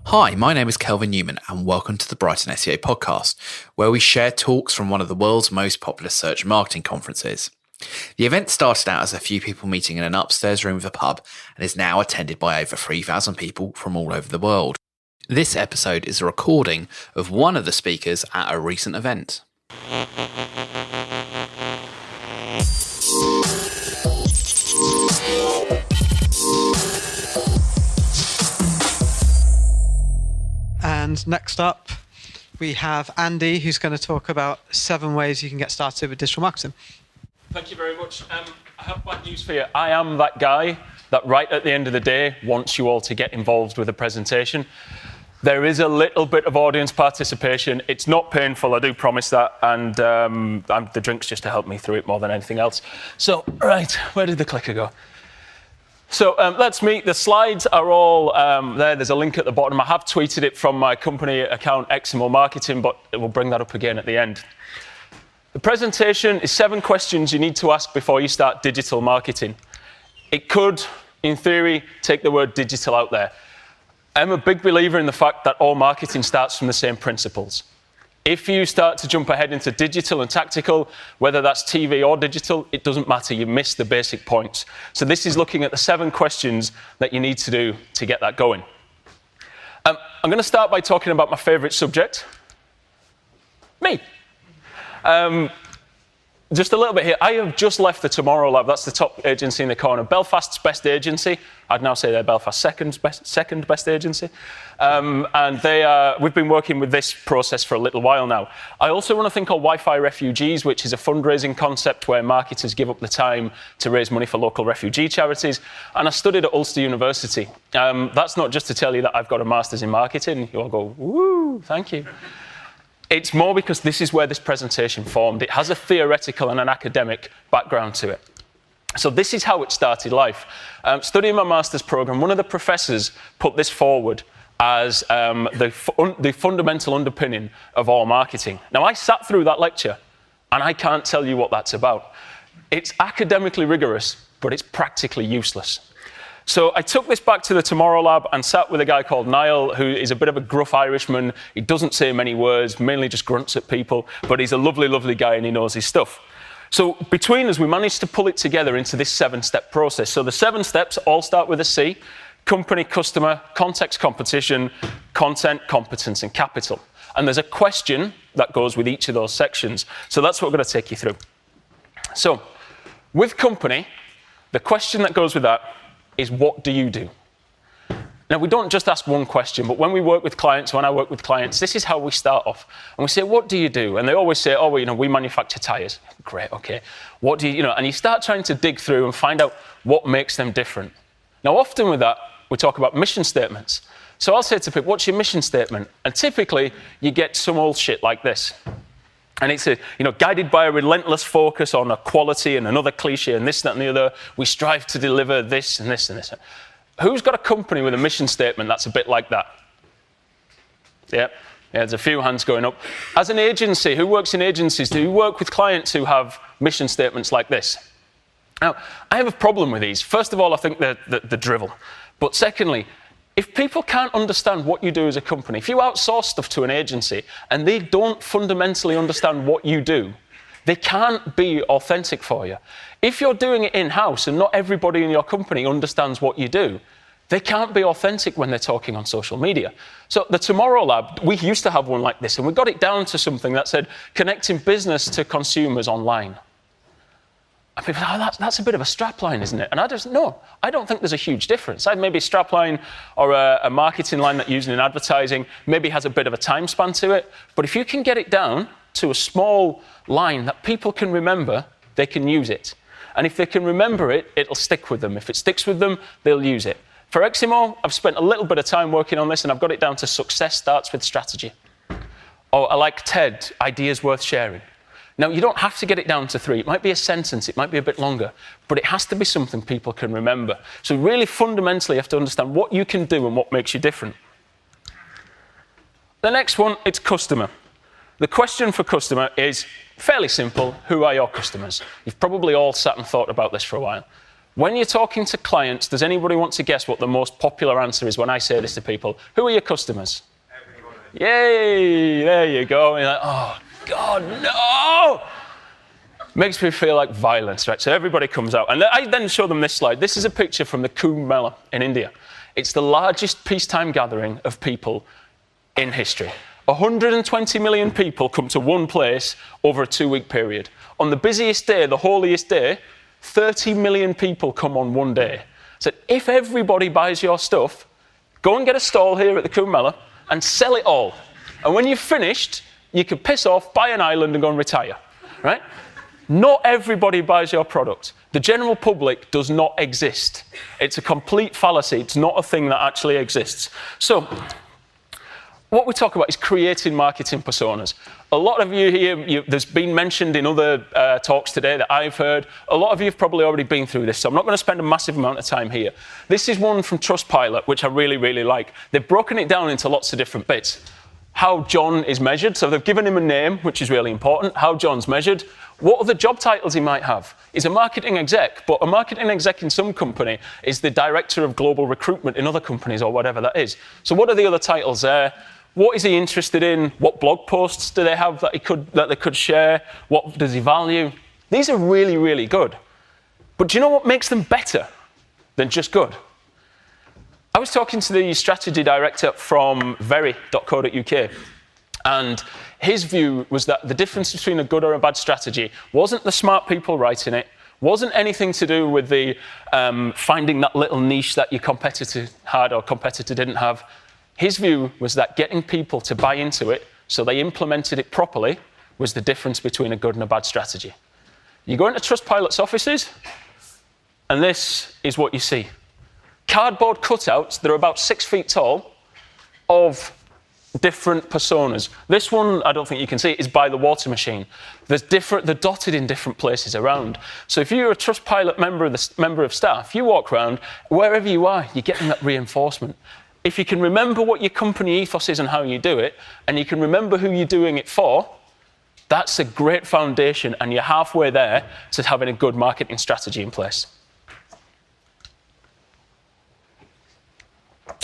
Hi, my name is Kelvin Newman and welcome to the Brighton SEO podcast, where we share talks from one of the world's most popular search and marketing conferences. The event started out as a few people meeting in an upstairs room of a pub and is now attended by over 3,000 people from all over the world. This episode is a recording of one of the speakers at a recent event. And next up, we have Andy, who's going to talk about 7 ways you can get started with digital marketing. Thank you very much. I have bad news for you. I am that guy that right at the end of the day wants you all to get involved with a presentation. There is a little bit of audience participation. It's not painful, I do promise that, and the drink's just to help me through it more than anything else. So, right, where did the clicker go? So let's meet. The slides are all there. There's a link at the bottom. I have tweeted it from my company account, Eximo Marketing, but we'll bring that up again at the end. The presentation is 7 questions you need to ask before you start digital marketing. It could, in theory, take the word digital out there. I'm a big believer in the fact that all marketing starts from the same principles. If you start to jump ahead into digital and tactical, whether that's TV or digital, it doesn't matter. You miss the basic points. So this is looking at the 7 questions that you need to do to get that going. I'm going to start by talking about my favorite subject, me. Just a little bit here. I have just left the Tomorrow Lab. That's the top agency in the corner. Belfast's best agency. I'd now say they're Belfast's second best agency. And we've been working with this process for a little while now. I also run a thing called Wifi Refugees, which is a fundraising concept where marketers give up the time to raise money for local refugee charities. And I studied at Ulster University. That's not just to tell you that I've got a master's in marketing. You all go, woo, thank you. It's more because this is where this presentation formed. It has a theoretical and an academic background to it. So this is how it started life. Studying my master's program, one of the professors put this forward as the fundamental underpinning of all marketing. Now, I sat through that lecture, and I can't tell you what that's about. It's academically rigorous, but it's practically useless. So I took this back to the Tomorrow Lab and sat with a guy called Niall, who is a bit of a gruff Irishman. He doesn't say many words, mainly just grunts at people, but he's a lovely, lovely guy and he knows his stuff. So between us, we managed to pull it together into this 7-step process. So the 7 steps all start with a C: company, customer, context, competition, content, competence, and capital. And there's a question that goes with each of those sections. So that's what we're going to take you through. So with company, the question that goes with that is, what do you do? Now, we don't just ask one question, but when I work with clients, this is how we start off. And we say, what do you do? And they always say, oh, well, we manufacture tires. Great, okay. What do you, and you start trying to dig through and find out what makes them different. Now, often with that, we talk about mission statements. So I'll say to people, what's your mission statement? And typically, you get some old shit like this. And it's guided by a relentless focus on a quality and another cliche and this, that, and the other. We strive to deliver this and this and this. Who's got a company with a mission statement that's a bit like that? Yeah, there's a few hands going up. As an agency, who works in agencies? Do you work with clients who have mission statements like this? Now, I have a problem with these. First of all, I think they're drivel. But secondly, if people can't understand what you do as a company, if you outsource stuff to an agency and they don't fundamentally understand what you do, they can't be authentic for you. If you're doing it in-house and not everybody in your company understands what you do, they can't be authentic when they're talking on social media. So the Tomorrow Lab, we used to have one like this, and we got it down to something that said, connecting business to consumers online. And people say, oh, that's a bit of a strapline, isn't it? And I don't think there's a huge difference. Maybe a strapline or a marketing line that you're using in advertising maybe has a bit of a time span to it. But if you can get it down to a small line that people can remember, they can use it. And if they can remember it, it'll stick with them. If it sticks with them, they'll use it. For Eximo, I've spent a little bit of time working on this, and I've got it down to success starts with strategy. Or I like TED, ideas worth sharing. Now, you don't have to get it down to 3. It might be a sentence, it might be a bit longer, but it has to be something people can remember. So really fundamentally, you have to understand what you can do and what makes you different. The next one, it's customer. The question for customer is fairly simple. Who are your customers? You've probably all sat and thought about this for a while. When you're talking to clients, does anybody want to guess what the most popular answer is when I say this to people? Who are your customers? Everybody. Yay! There you go. And you're like, oh, God, no! Makes me feel like violence, right? So everybody comes out. And I then show them this slide. This is a picture from the Kumbh Mela in India. It's the largest peacetime gathering of people in history. 120 million people come to one place over a 2-week period. On the busiest day, the holiest day, 30 million people come on one day. So if everybody buys your stuff, go and get a stall here at the Kumbh Mela and sell it all. And when you've finished, you can piss off, buy an island and go and retire, right? Not everybody buys your product. The general public does not exist. It's a complete fallacy. It's not a thing that actually exists. So what we talk about is creating marketing personas. A lot of you here, there's been mentioned in other talks today that I've heard. A lot of you have probably already been through this, so I'm not going to spend a massive amount of time here. This is one from Trustpilot, which I really, really like. They've broken it down into lots of different bits. How John is measured, so they've given him a name, which is really important. How John's measured. What other job titles he might have? He's a marketing exec, but a marketing exec in some company is the director of global recruitment in other companies or whatever that is. So what are the other titles there? What is he interested in? What blog posts do they have that they could share? What does he value? These are really, really good. But do you know what makes them better than just good? I was talking to the strategy director from very.co.uk, and his view was that the difference between a good or a bad strategy wasn't the smart people writing it, wasn't anything to do with the finding that little niche that your competitor had or competitor didn't have. His view was that getting people to buy into it so they implemented it properly was the difference between a good and a bad strategy. You go into Trustpilot's offices, and this is what you see. Cardboard cutouts that are about 6 feet tall of different personas. This one, I don't think you can see, is by the water machine. They're dotted in different places around. So if you're a Trustpilot member of staff, you walk around, wherever you are, you're getting that reinforcement. If you can remember what your company ethos is and how you do it, and you can remember who you're doing it for, that's a great foundation, and you're halfway there to having a good marketing strategy in place.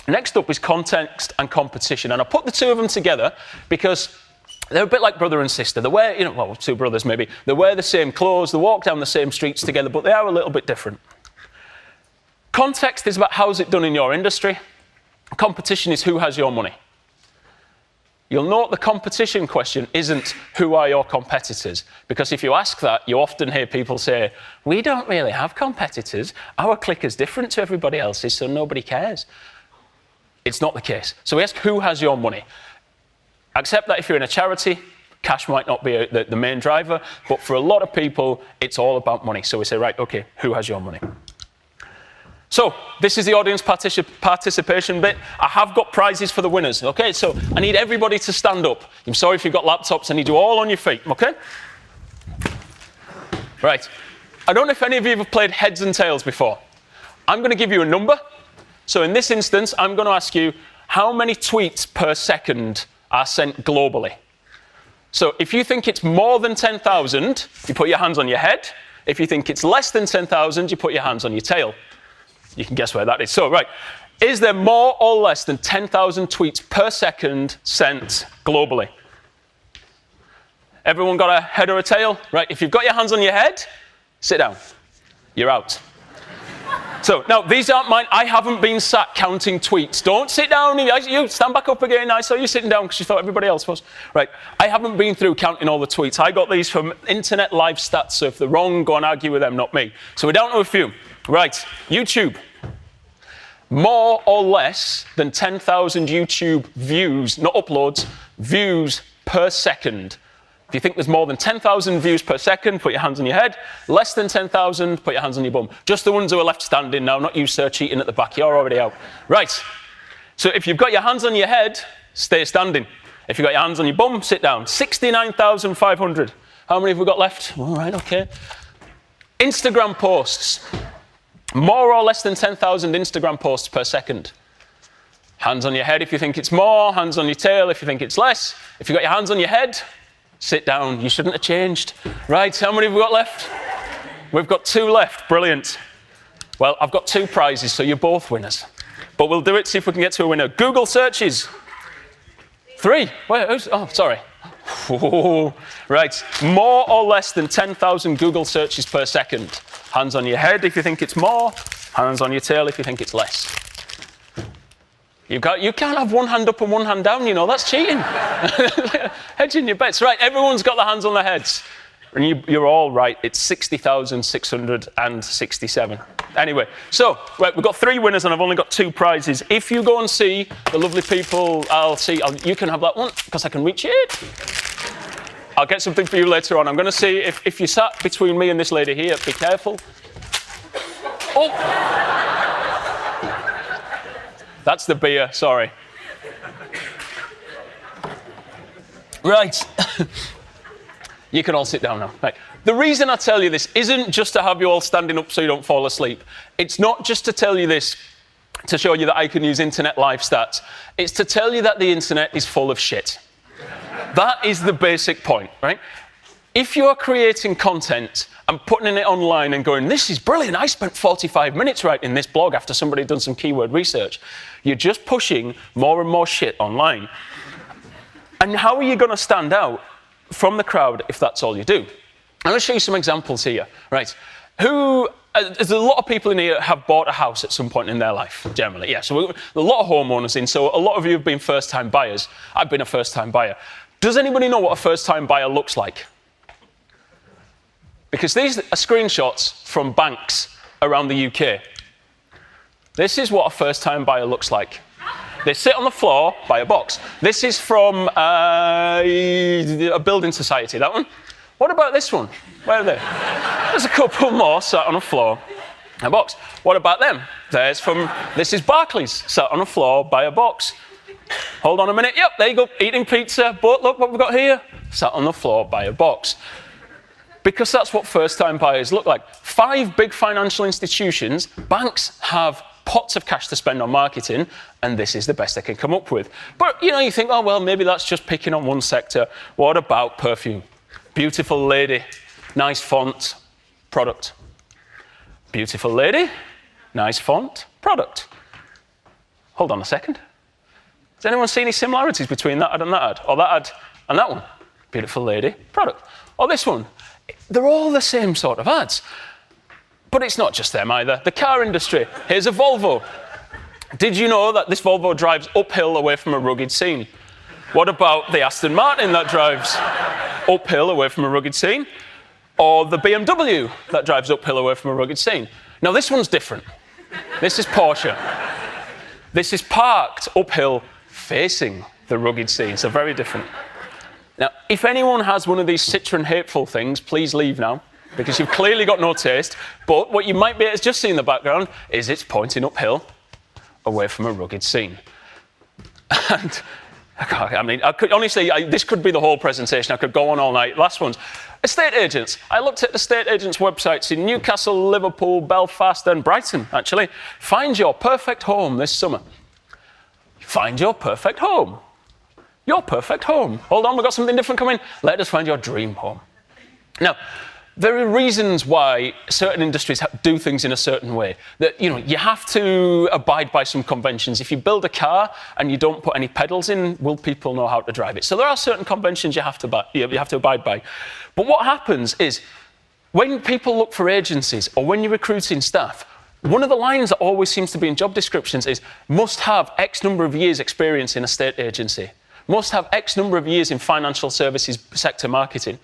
Next up is context and competition, and I put the two of them together because they're a bit like brother and sister. They wear, well, two brothers maybe. They wear the same clothes, they walk down the same streets together, but they are a little bit different. Context is about how's it done in your industry. Competition is who has your money. You'll note the competition question isn't who are your competitors, because if you ask that, you often hear people say, we don't really have competitors. Our clique is different to everybody else's, so nobody cares. It's not the case. So we ask who has your money. Accept that if you're in a charity, cash might not be the main driver, but for a lot of people, it's all about money. So we say, right, okay, who has your money? So this is the audience participation bit. I have got prizes for the winners, okay? So I need everybody to stand up. I'm sorry if you've got laptops, I need you all on your feet, okay? Right. I don't know if any of you have played heads and tails before. I'm going to give you a number. So in this instance, I'm going to ask you how many tweets per second are sent globally. So if you think it's more than 10,000, you put your hands on your head. If you think it's less than 10,000, you put your hands on your tail. You can guess where that is. So, right, is there more or less than 10,000 tweets per second sent globally? Everyone got a head or a tail? Right, if you've got your hands on your head, sit down. You're out. So, now, these aren't mine. I haven't been sat counting tweets. Don't sit down. You stand back up again. I saw you sitting down because you thought everybody else was. Right, I haven't been through counting all the tweets. I got these from Internet Live Stats, so if they're wrong, go and argue with them, not me. So we're down to a few. Right, YouTube. More or less than 10,000 YouTube views, not uploads, views per second. If you think there's more than 10,000 views per second, put your hands on your head. Less than 10,000, put your hands on your bum. Just the ones who are left standing now, not you, sir, cheating at the back. You're already out. Right, so if you've got your hands on your head, stay standing. If you've got your hands on your bum, sit down. 69,500. How many have we got left? All right, okay. Instagram posts. More or less than 10,000 Instagram posts per second. Hands on your head if you think it's more, hands on your tail if you think it's less. If you've got your hands on your head, sit down. You shouldn't have changed. Right, how many have we got left? We've got 2 left. Brilliant. Well, I've got 2 prizes, so you're both winners. But we'll do it, see if we can get to a winner. Google searches. 3. Wait, oh, sorry. Whoa. Right. More or less than 10,000 Google searches per second. Hands on your head if you think it's more. Hands on your tail if you think it's less. You can't have one hand up and one hand down, that's cheating. Hedging your bets. Right, everyone's got their hands on their heads. And you're all right, it's 60,667. Anyway, so right, we've got 3 winners and I've only got 2 prizes. If you go and see the lovely people, you can have that one, because I can reach it. I'll get something for you later on. I'm going to see if you sat between me and this lady here, be careful. Oh! That's the beer, sorry. Right. You can all sit down now. Right. The reason I tell you this isn't just to have you all standing up so you don't fall asleep. It's not just to tell you this to show you that I can use internet live stats. It's to tell you that the internet is full of shit. That is the basic point, right? If you're creating content and putting it online and going, this is brilliant, I spent 45 minutes writing this blog after somebody had done some keyword research, you're just pushing more and more shit online. And how are you going to stand out from the crowd if that's all you do? I'm going to show you some examples here. Right? There's a lot of people in here have bought a house at some point in their life, generally. Yeah, so a lot of homeowners in, so a lot of you have been first-time buyers. I've been a first-time buyer. Does anybody know what a first-time buyer looks like? Because these are screenshots from banks around the UK. This is what a first-time buyer looks like. They sit on the floor by a box. This is from a building society, that one. What about this one? Where are they? There's a couple more sat on the floor, a box. What about them? This is Barclays, sat on the floor by a box. Hold on a minute. Yep, there you go, eating pizza. But look what we've got here. Sat on the floor by a box. Because that's what first-time buyers look like. 5 big financial institutions, banks have pots of cash to spend on marketing, and this is the best they can come up with. But, you think, oh, well, maybe that's just picking on one sector. What about perfume? Beautiful lady, nice font, product. Beautiful lady, nice font, product. Hold on a second. Does anyone see any similarities between that ad and that ad? Or that ad and that one? Beautiful lady, product. Or this one. They're all the same sort of ads. But it's not just them either. The car industry. Here's a Volvo. Did you know that this Volvo drives uphill away from a rugged scene? What about the Aston Martin that drives uphill away from a rugged scene? Or the BMW that drives uphill away from a rugged scene? Now, this one's different. This is Porsche. This is parked uphill facing the rugged scene, so very different. Now, if anyone has one of these Citroen hateful things, please leave now, because you've clearly got no taste. But what you might be able to just see in the background is it's pointing uphill away from a rugged scene. And honestly, this could be the whole presentation. I could go on all night. Last one's estate agents. I looked at estate agents' websites in Newcastle, Liverpool, Belfast, and Brighton, actually. Find your perfect home this summer. Find your perfect home. Your perfect home. Hold on, we've got something different coming. Let us find your dream home. Now, there are reasons why certain industries do things in a certain way. That, you have to abide by some conventions. If you build a car and you don't put any pedals in, will people know how to drive it? So there are certain conventions you have to abide by. But what happens is, when people look for agencies or when you're recruiting staff, one of the lines that always seems to be in job descriptions is, must have X number of years experience in a state agency. Must have X number of years in financial services sector marketing.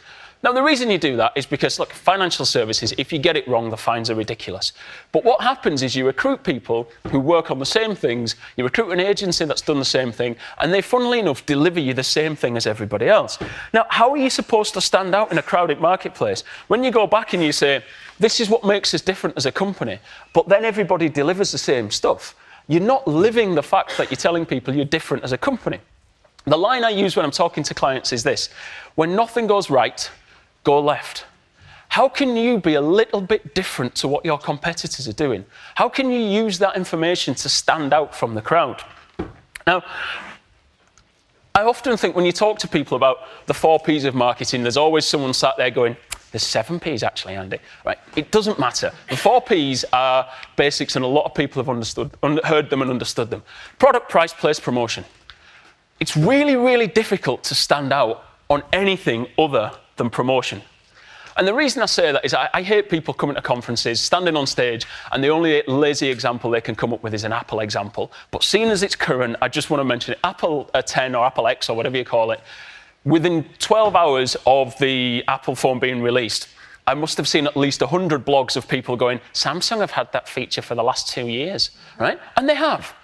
Now, the reason you do that is because, look, financial services, if you get it wrong, the fines are ridiculous. But what happens is you recruit people who work on the same things, you recruit an agency that's done the same thing, and they, funnily enough, deliver you the same thing as everybody else. Now, how are you supposed to stand out in a crowded marketplace when you go back and you say, this is what makes us different as a company, but then everybody delivers the same stuff? You're not living the fact that you're telling people you're different as a company. The line I use when I'm talking to clients is this: when nothing goes right, go left. How can you be a little bit different to what your competitors are doing? How can you use that information to stand out from the crowd? Now, I often think when you talk to people about the 4 Ps of marketing, there's always someone sat there going, There's 7 Ps actually, Andy. Right? It doesn't matter. The 4 Ps are basics, and a lot of people have heard them and understood them. Product, price, place, promotion. It's really, really difficult to stand out on anything other than promotion. And the reason I say that is I hate people coming to conferences, standing on stage, and the only lazy example they can come up with is an Apple example. But seeing as it's current, I just want to mention it. Apple 10 or Apple X or whatever you call it, within 12 hours of the Apple phone being released, I must have seen at least 100 blogs of people going, Samsung have had that feature for the last 2 years, right? And they have.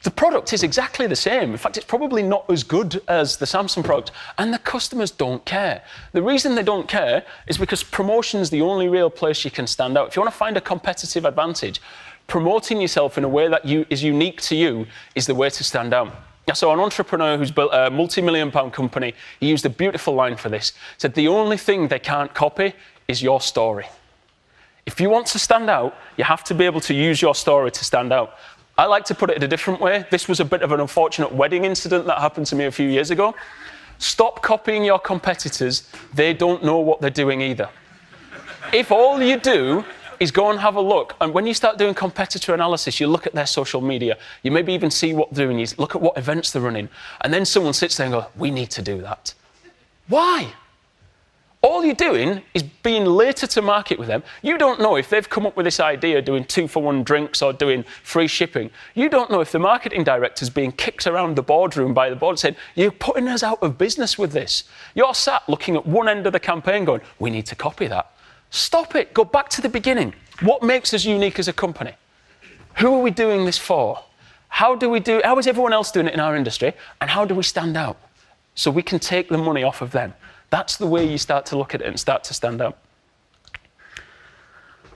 The product is exactly the same. In fact, it's probably not as good as the Samsung product, and the customers don't care. The reason they don't care is because promotion is the only real place you can stand out. If you want to find a competitive advantage, promoting yourself in a way that is unique to you is the way to stand out. I saw an entrepreneur who's built a multi-million-pound company. He used a beautiful line for this. He said, the only thing they can't copy is your story. If you want to stand out, you have to be able to use your story to stand out. I like to put it in a different way. This was a bit of an unfortunate wedding incident that happened to me a few years ago. Stop copying your competitors. They don't know what they're doing either. If all you do is go and have a look, and when you start doing competitor analysis, you look at their social media, you maybe even see what they're doing, you look at what events they're running, and then someone sits there and goes, we need to do that. Why? All you're doing is being later to market with them. You don't know if they've come up with this idea doing 2-for-1 drinks or doing free shipping. You don't know if the marketing director's being kicked around the boardroom by the board saying, you're putting us out of business with this. You're sat looking at one end of the campaign going, we need to copy that. Stop it. Go back to the beginning. What makes us unique as a company? Who are we doing this for? How is everyone else doing it in our industry? And how do we stand out? So we can take the money off of them. That's the way you start to look at it and start to stand out.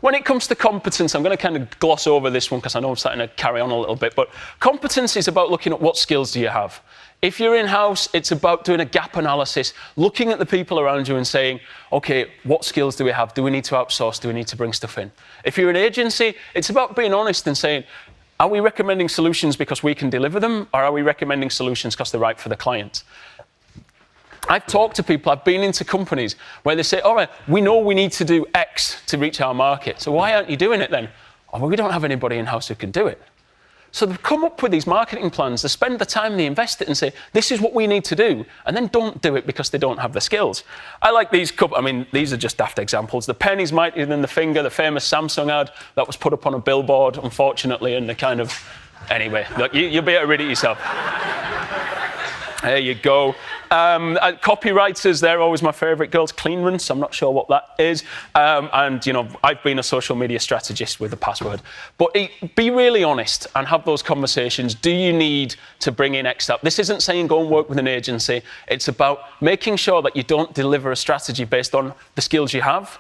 When it comes to competence, I'm going to kind of gloss over this one because I know I'm starting to carry on a little bit, but competence is about looking at what skills do you have. If you're in-house, it's about doing a gap analysis, looking at the people around you and saying, okay, what skills do we have? Do we need to outsource? Do we need to bring stuff in? If you're an agency, it's about being honest and saying, are we recommending solutions because we can deliver them, or are we recommending solutions because they're right for the client? I've talked to people, I've been into companies where they say, all right, we know we need to do X to reach our market, so why aren't you doing it then? Oh, well, we don't have anybody in-house who can do it. So they've come up with these marketing plans, they spend the time, they invest it and say, this is what we need to do, and then don't do it because they don't have the skills. I like these couple, I mean, these are just daft examples. The pen is mightier than the finger, the famous Samsung ad that was put up on a billboard, unfortunately, and the kind of, anyway, look, you'll be able to read it yourself. There you go. Copywriters, they're always my favourite girls. Cleanrooms, I'm not sure what that is. And, you know, I've been a social media strategist with the password. But be really honest and have those conversations. Do you need to bring in X up? This isn't saying go and work with an agency. It's about making sure that you don't deliver a strategy based on the skills you have,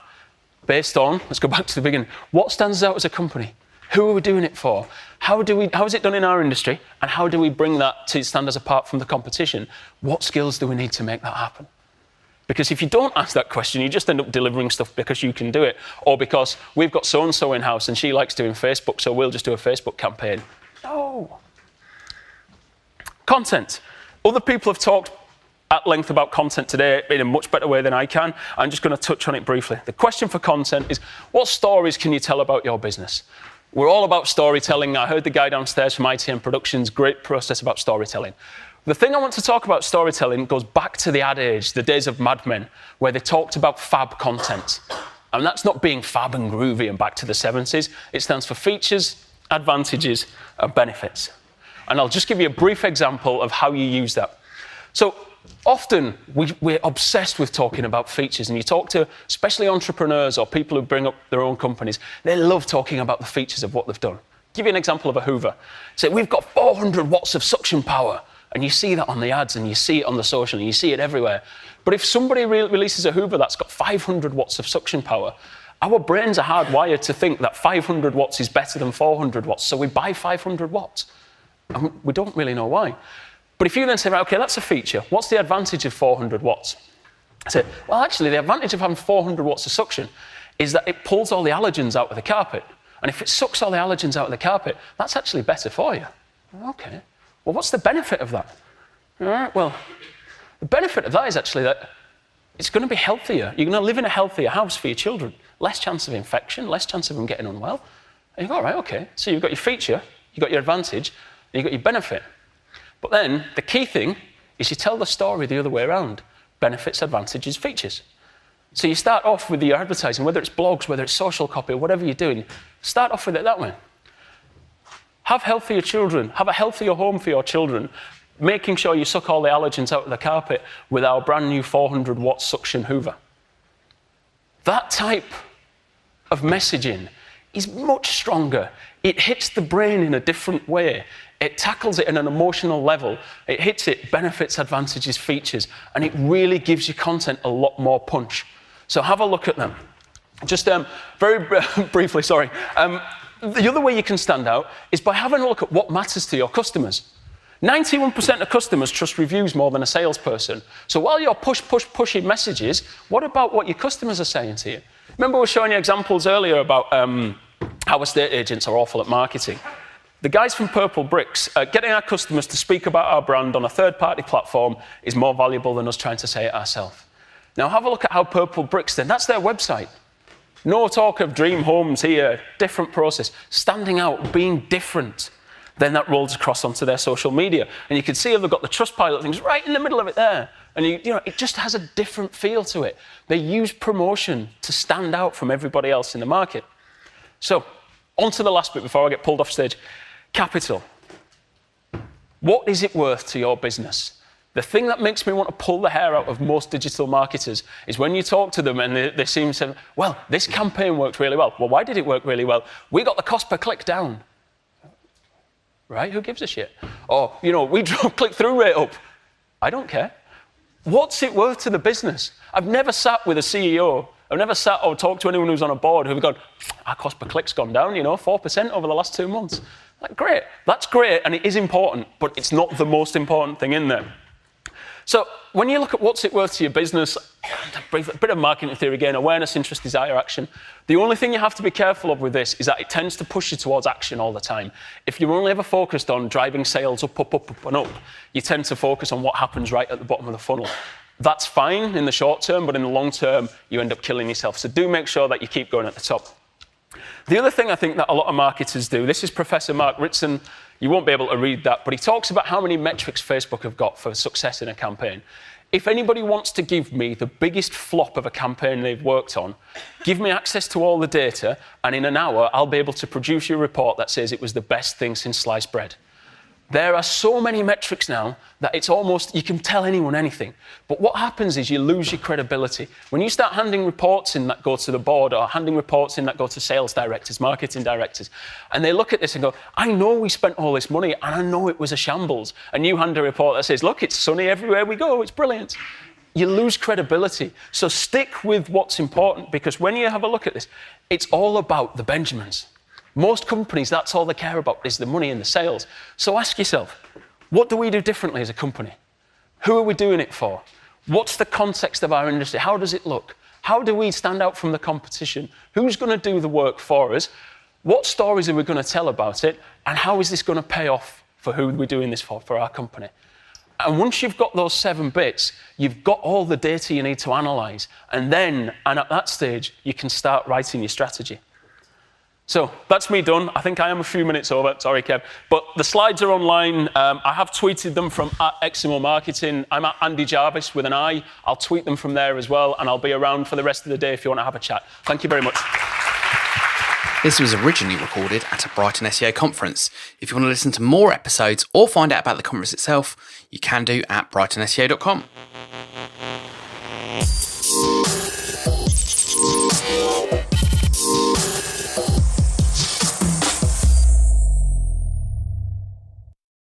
based on, let's go back to the beginning, what stands out as a company? Who are we doing it for? How is it done in our industry? And how do we bring that to stand us apart from the competition? What skills do we need to make that happen? Because if you don't ask that question, you just end up delivering stuff because you can do it, or because we've got so-and-so in-house and she likes doing Facebook, so we'll just do a Facebook campaign. No. Content. Other people have talked at length about content today in a much better way than I can. I'm just going to touch on it briefly. The question for content is, what stories can you tell about your business? We're all about storytelling. I heard the guy downstairs from ITM Productions, great process about storytelling. The thing I want to talk about storytelling goes back to the ad age, the days of Mad Men, where they talked about fab content. And that's not being fab and groovy and back to the 70s. It stands for features, advantages, and benefits. And I'll just give you a brief example of how you use that. So often we're obsessed with talking about features, and you talk to especially entrepreneurs or people who bring up their own companies, they love talking about the features of what they've done. I'll give you an example of a Hoover. Say, we've got 400 watts of suction power, and you see that on the ads, and you see it on the social, and you see it everywhere. But if somebody releases a Hoover that's got 500 watts of suction power, our brains are hardwired to think that 500 watts is better than 400 watts, so we buy 500 watts. And we don't really know why. But if you then say, right, okay, that's a feature. What's the advantage of 400 watts? I say, well, actually, the advantage of having 400 watts of suction is that it pulls all the allergens out of the carpet. And if it sucks all the allergens out of the carpet, that's actually better for you. Okay. Well, what's the benefit of that? All right, well, the benefit of that is actually that it's going to be healthier. You're going to live in a healthier house for your children. Less chance of infection, less chance of them getting unwell. And you go, all right, okay. So you've got your feature, you've got your advantage, and you've got your benefit. But then the key thing is you tell the story the other way around. Benefits, advantages, features. So you start off with your advertising, whether it's blogs, whether it's social copy, whatever you're doing, start off with it that way. Have healthier children, have a healthier home for your children, making sure you suck all the allergens out of the carpet with our brand new 400-watt suction hoover. That type of messaging is much stronger. It hits the brain in a different way. It tackles it at an emotional level. It hits it, benefits, advantages, features, and it really gives your content a lot more punch. So have a look at them. Just very briefly, sorry. The other way you can stand out is by having a look at what matters to your customers. 91% of customers trust reviews more than a salesperson. So while you're pushing messages, what about what your customers are saying to you? Remember we were showing you examples earlier about how estate agents are awful at marketing. The guys from Purple Bricks, getting our customers to speak about our brand on a third-party platform is more valuable than us trying to say it ourselves. Now have a look at how Purple Bricks then, that's their website. No talk of dream homes here, different process, standing out, being different. Then that rolls across onto their social media. And you can see they've got the Trustpilot things right in the middle of it there. And you know, it just has a different feel to it. They use promotion to stand out from everybody else in the market. So, on to the last bit before I get pulled off stage. Capital. What is it worth to your business? The thing that makes me want to pull the hair out of most digital marketers is when you talk to them and they seem to say, well, this campaign worked really well. Well, why did it work really well? We got the cost per click down. Right? Who gives a shit? Or, you know, we drove click-through rate up. I don't care. What's it worth to the business? I've never sat with a CEO. I've never sat or talked to anyone who's on a board who've gone, our cost per click's gone down, 4% over the last 2 months. Like, great. That's great, and it is important, but it's not the most important thing in there. So when you look at what's it worth to your business, a bit of marketing theory again, awareness, interest, desire, action. The only thing you have to be careful of with this is that it tends to push you towards action all the time. If you're only ever focused on driving sales up, and up, you tend to focus on what happens right at the bottom of the funnel. That's fine in the short term, but in the long term, you end up killing yourself. So do make sure that you keep going at the top. The other thing I think that a lot of marketers do, this is Professor Mark Ritson. You won't be able to read that, but he talks about how many metrics Facebook have got for success in a campaign. If anybody wants to give me the biggest flop of a campaign they've worked on, give me access to all the data, and in an hour, I'll be able to produce you a report that says it was the best thing since sliced bread. There are so many metrics now that it's almost, you can tell anyone anything. But what happens is you lose your credibility. When you start handing reports in that go to the board or handing reports in that go to sales directors, marketing directors, and they look at this and go, I know we spent all this money and I know it was a shambles. And you hand a report that says, look, it's sunny everywhere we go, it's brilliant. You lose credibility. So stick with what's important, because when you have a look at this, it's all about the Benjamins. Most companies, that's all they care about is the money and the sales. So ask yourself, what do we do differently as a company? Who are we doing it for? What's the context of our industry? How does it look? How do we stand out from the competition? Who's going to do the work for us? What stories are we going to tell about it? And how is this going to pay off for who we're doing this for our company? And once you've got those 7 bits, you've got all the data you need to analyze. And at that stage, you can start writing your strategy. So that's me done. I think I am a few minutes over. Sorry, Kev. But the slides are online. I have tweeted them from @Eximo Marketing. I'm at Andi Jarvis with an I. I'll tweet them from there as well, and I'll be around for the rest of the day if you want to have a chat. Thank you very much. This was originally recorded at a Brighton SEO conference. If you want to listen to more episodes or find out about the conference itself, you can do at brightonseo.com.